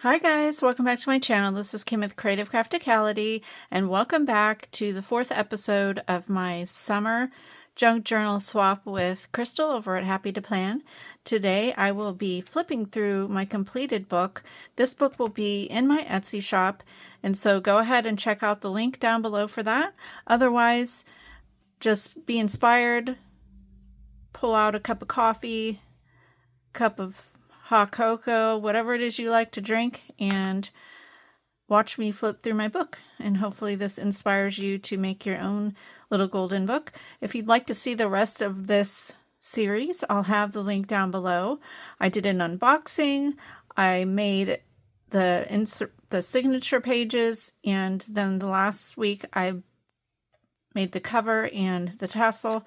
Hi guys, welcome back to my channel. This is Kim with Creative Crafticality, and welcome back to the 4th episode of my summer junk journal swap with Crystal over at Happy2Plan. Today I will be flipping through my completed book. This book will be in my Etsy shop, and so go ahead and check out the link down below for that. Otherwise, just be inspired, pull out a cup of coffee, cup of hot cocoa, whatever it is you like to drink, and watch me flip through my book. And hopefully this inspires you to make your own little golden book. If you'd like to see the rest of this series, I'll have the link down below. I did an unboxing. I made the signature pages, and then the last week I made the cover and the tassel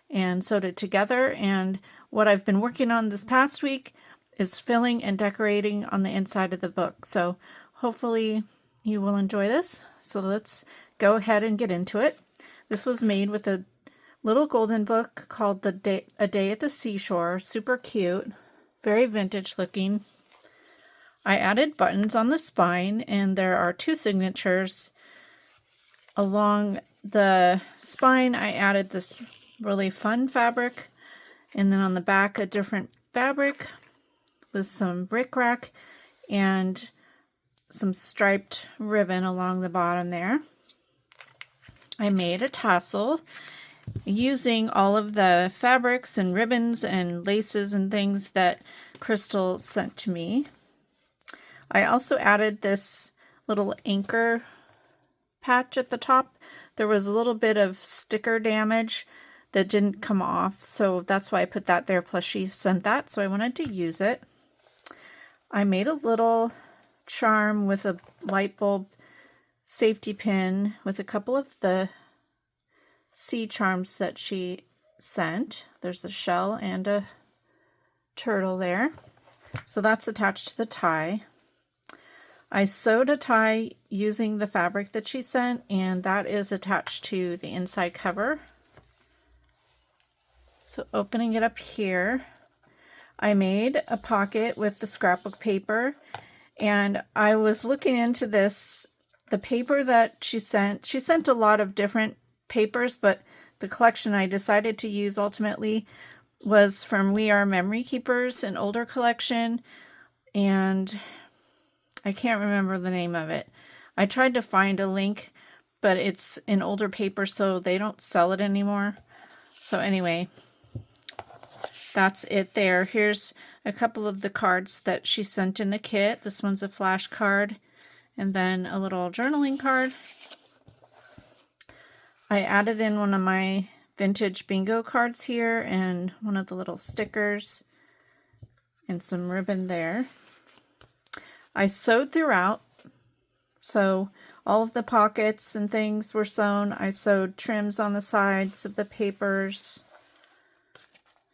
and sewed it together. And what I've been working on this past week is filling and decorating on the inside of the book. So hopefully you will enjoy this. So let's go ahead and get into it. This was made with a little golden book called A Day at the Seashore. Super cute, very vintage looking. I added buttons on the spine, and there are 2 signatures. Along the spine I added this really fun fabric, and then on the back a different fabric with some bric-a-brac and some striped ribbon along the bottom there. I made a tassel using all of the fabrics and ribbons and laces and things that Crystal sent to me. I also added this little anchor patch at the top. There was a little bit of sticker damage that didn't come off, so that's why I put that there, plus she sent that, so I wanted to use it. I made a little charm with a light bulb safety pin with a couple of the sea charms that she sent. There's a shell and a turtle there. So that's attached to the tie. I sewed a tie using the fabric that she sent, and that is attached to the inside cover. So opening it up here, I made a pocket with the scrapbook paper, and I was looking into this. The paper that she sent a lot of different papers, but the collection I decided to use ultimately was from We Are Memory Keepers, an older collection, and I can't remember the name of it. I tried to find a link, but it's in older paper, so they don't sell it anymore. So anyway, that's it there. Here's a couple of the cards that she sent in the kit. This one's a flash card, and then a little journaling card. I added in one of my vintage bingo cards here, and one of the little stickers, and some ribbon there. I sewed throughout, so all of the pockets and things were sewn. I sewed trims on the sides of the papers.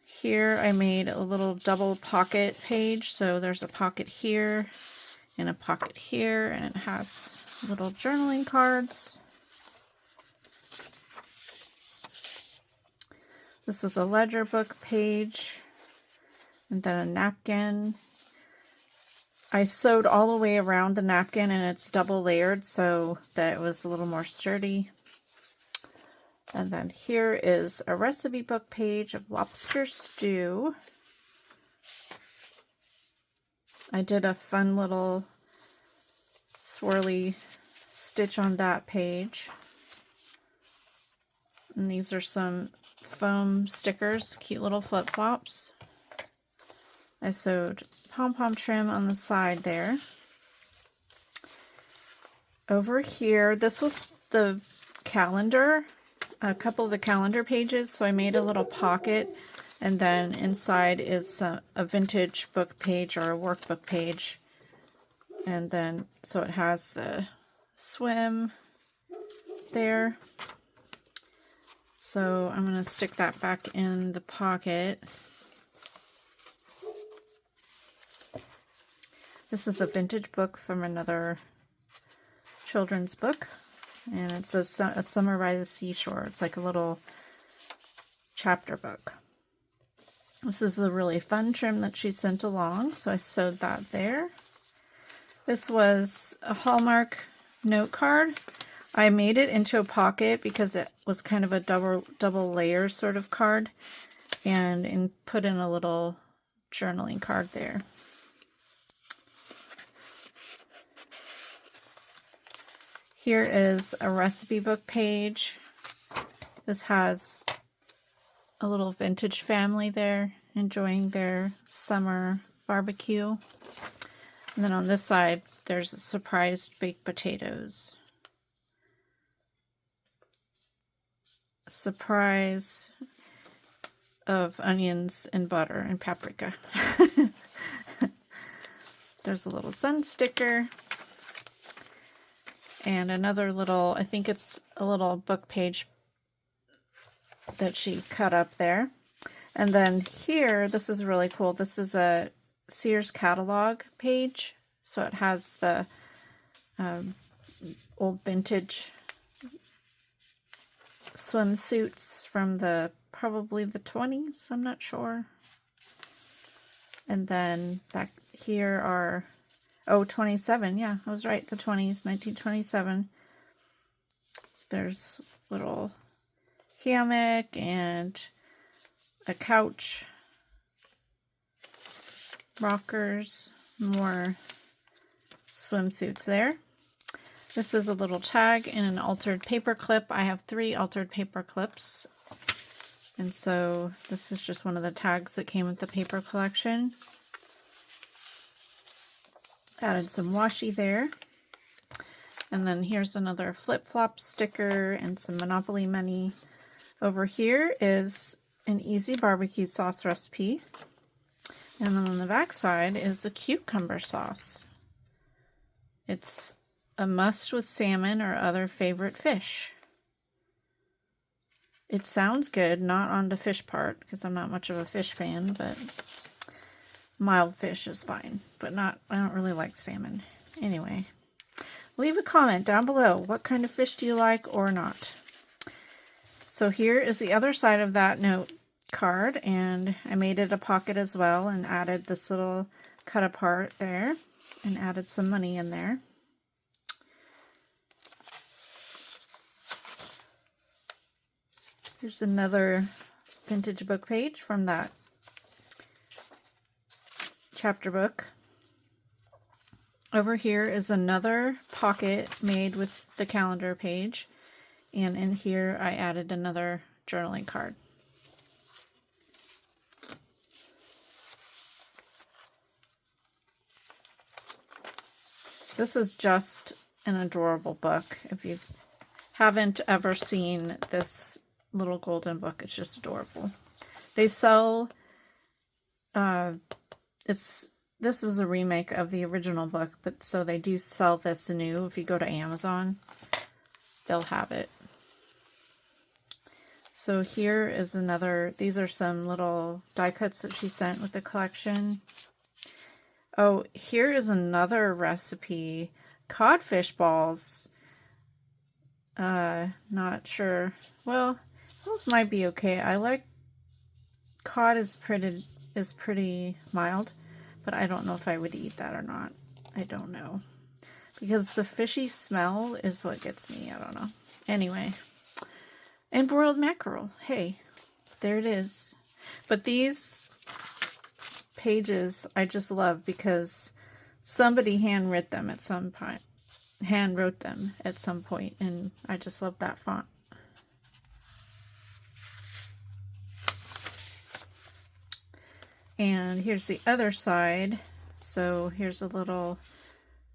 Here I made a little double pocket page, so there's a pocket here and a pocket here, and it has little journaling cards. This was a ledger book page, and then a napkin. I sewed all the way around the napkin, and it's double layered so that it was a little more sturdy. And then here is a recipe book page of lobster stew. I did a fun little swirly stitch on that page. And these are some foam stickers, cute little flip-flops. I sewed pom-pom trim on the side there. Over here, this was the calendar, a couple of the calendar pages, so I made a little pocket, and then inside is a vintage book page or a workbook page, and then so it has the swim there. So I'm going to stick that back in the pocket. This is a vintage book from another children's book, and it's a Summer by the Seashore. It's like a little chapter book. This is a really fun trim that she sent along, so I sewed that there. This was a Hallmark note card. I made it into a pocket because it was kind of a double layer sort of card, and put in a little journaling card there. Here is a recipe book page. This has a little vintage family there enjoying their summer barbecue. And then on this side, there's surprised baked potatoes. Surprise of onions and butter and paprika. There's a little sun sticker. And another little, I think it's a little book page that she cut up there. And then here, this is really cool. This is a Sears catalog page. So it has the old vintage swimsuits from probably the 20s, I'm not sure. And then back here are, 27, yeah, I was right, the 20s, 1927. There's little hammock and a couch, rockers, more swimsuits there. This is a little tag and an altered paper clip. I have 3 altered paper clips. And so this is just one of the tags that came with the paper collection. Added some washi there. And then here's another flip-flop sticker and some Monopoly money. Over here is an easy barbecue sauce recipe. And then on the back side is the cucumber sauce. It's a must with salmon or other favorite fish. It sounds good, not on the fish part, because I'm not much of a fish fan, but mild fish is fine, but I don't really like salmon. Anyway, leave a comment down below. What kind of fish do you like or not? So here is the other side of that note card, and I made it a pocket as well and added this little cut apart there and added some money in there. Here's another vintage book page from that chapter book. Over here is another pocket made with the calendar page, and in here I added another journaling card. This is just an adorable book. If you haven't ever seen this little golden book, it's just adorable. They sell this was a remake of the original book, but so they do sell this new. If you go to Amazon, they'll have it. So here is another, these are some little die cuts that she sent with the collection. Oh, here is another recipe, codfish balls. Not sure. Well, those might be okay. I like cod is pretty mild, but I don't know if I would eat that or not. I don't know. Because the fishy smell is what gets me. I don't know. Anyway. And broiled mackerel. Hey, there it is. But these pages I just love because somebody handwrote them at some point. And I just love that font. And here's the other side. So here's a little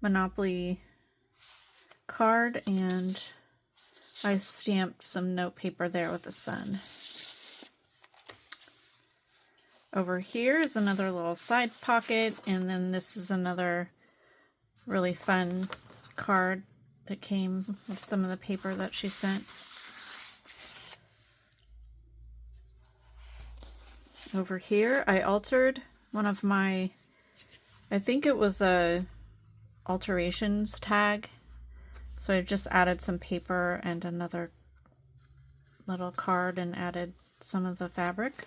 Monopoly card, and I stamped some note paper there with the sun. Over here is another little side pocket, and then this is another really fun card that came with some of the paper that she sent. Over here, I altered one of my, I think it was a alterations tag. So I just added some paper and another little card and added some of the fabric.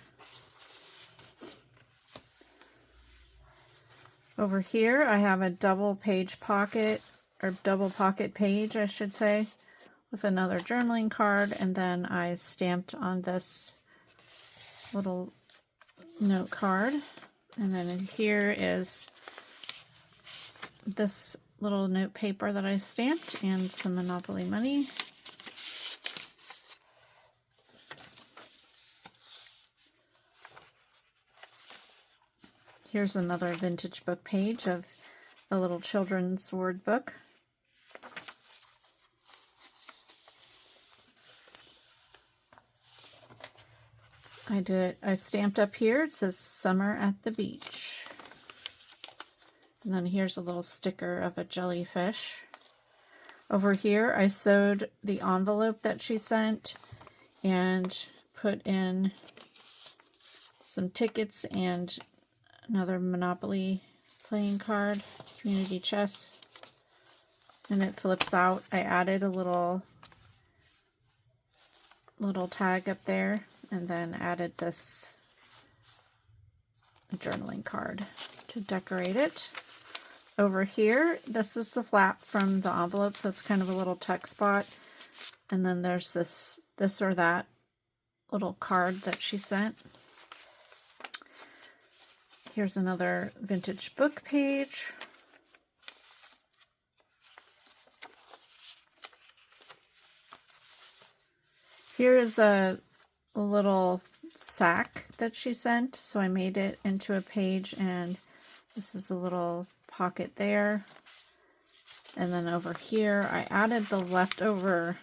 Over here I have a double page pocket, or double pocket page I should say, with another journaling card, and then I stamped on this little note card. And then in here is this little note paper that I stamped and some Monopoly money. Here's another vintage book page of a little children's word book. I stamped up here, it says Summer at the Beach. And then here's a little sticker of a jellyfish. Over here I sewed the envelope that she sent and put in some tickets and another Monopoly playing card, community chess. And it flips out. I added a little tag up there, and then added this journaling card to decorate it. Over here, this is the flap from the envelope, so it's kind of a little tuck spot. And then there's this or that little card that she sent. Here's another vintage book page. Here is a little sack that she sent, so I made it into a page, and this is a little pocket there. And then over here I added the leftover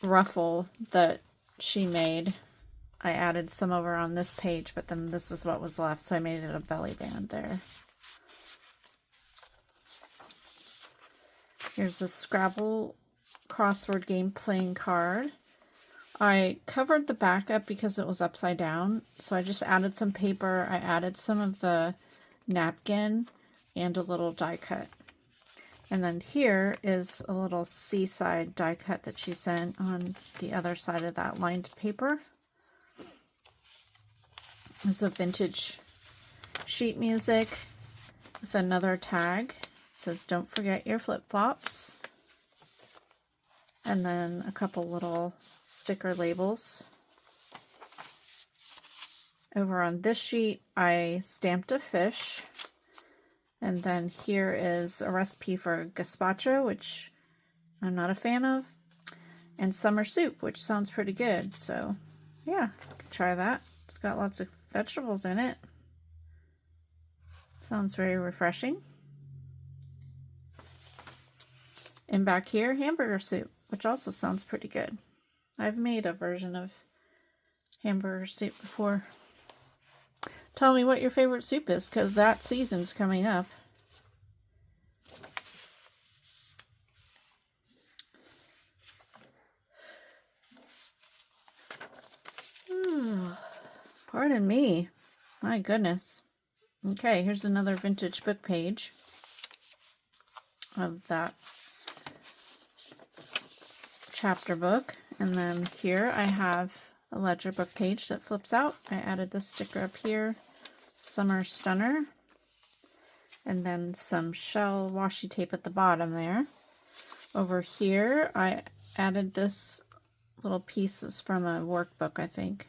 ruffle that she made. I added some over on this page, but then this is what was left, so I made it a belly band there. Here's the Scrabble crossword game playing card. I covered the back up because it was upside down, so I just added some paper. I added some of the napkin and a little die cut. And then here is a little seaside die cut that she sent on the other side of that lined paper. There's a vintage sheet music with another tag. It says, "Don't forget your flip-flops." And then a couple little sticker labels. Over on this sheet, I stamped a fish. And then here is a recipe for gazpacho, which I'm not a fan of, and summer soup, which sounds pretty good. So yeah, could try that. It's got lots of vegetables in it. Sounds very refreshing. And back here, hamburger soup, which also sounds pretty good. I've made a version of hamburger soup before. Tell me what your favorite soup is, because that season's coming up. Pardon me. My goodness. Okay, here's another vintage book page of that chapter book. And then here I have a ledger book page that flips out. I added this sticker up here, Summer Stunner, and then some shell washi tape at the bottom there. Over here I added this little piece. It was from a workbook, I think,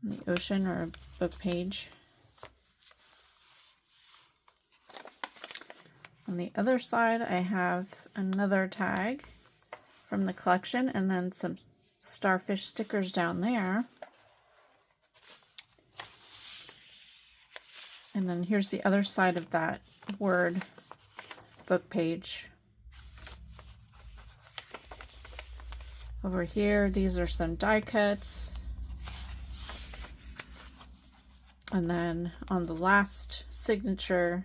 the ocean or a book page. On the other side I have another tag from the collection, and then some starfish stickers down there. And then here's the other side of that word book page. Over here, these are some die cuts. And then on the last signature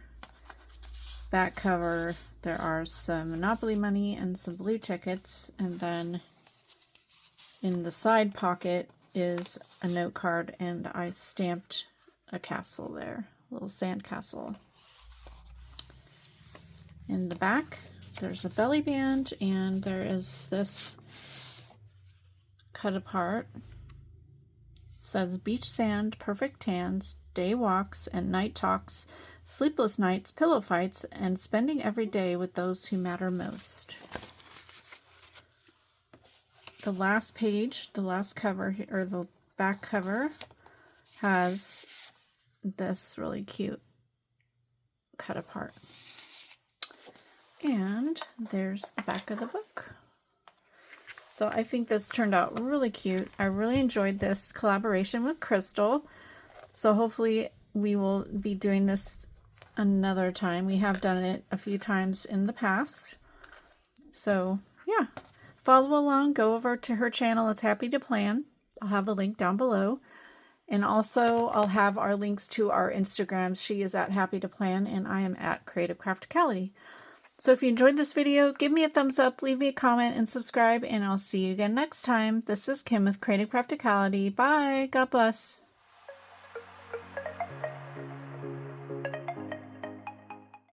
back cover, there are some Monopoly money and some blue tickets. And then in the side pocket is a note card, and I stamped a castle there, a little sand castle. In the back, there's a belly band, and there is this cut apart says beach sand, perfect tans, day walks and night talks, sleepless nights, pillow fights, and spending every day with those who matter most. The last page, the last cover, or the back cover, has this really cute cut apart. And there's the back of the book. So I think this turned out really cute. I really enjoyed this collaboration with Crystal. So hopefully we will be doing this another time. We have done it a few times in the past. So yeah, follow along, go over to her channel. It's Happy2Plan. I'll have the link down below. And also I'll have our links to our Instagrams. She is at Happy2Plan and I am at Creative Crafticality. So if you enjoyed this video, give me a thumbs up, leave me a comment, and subscribe, and I'll see you again next time. This is Kim with Creative Crafticality. Bye. God bless.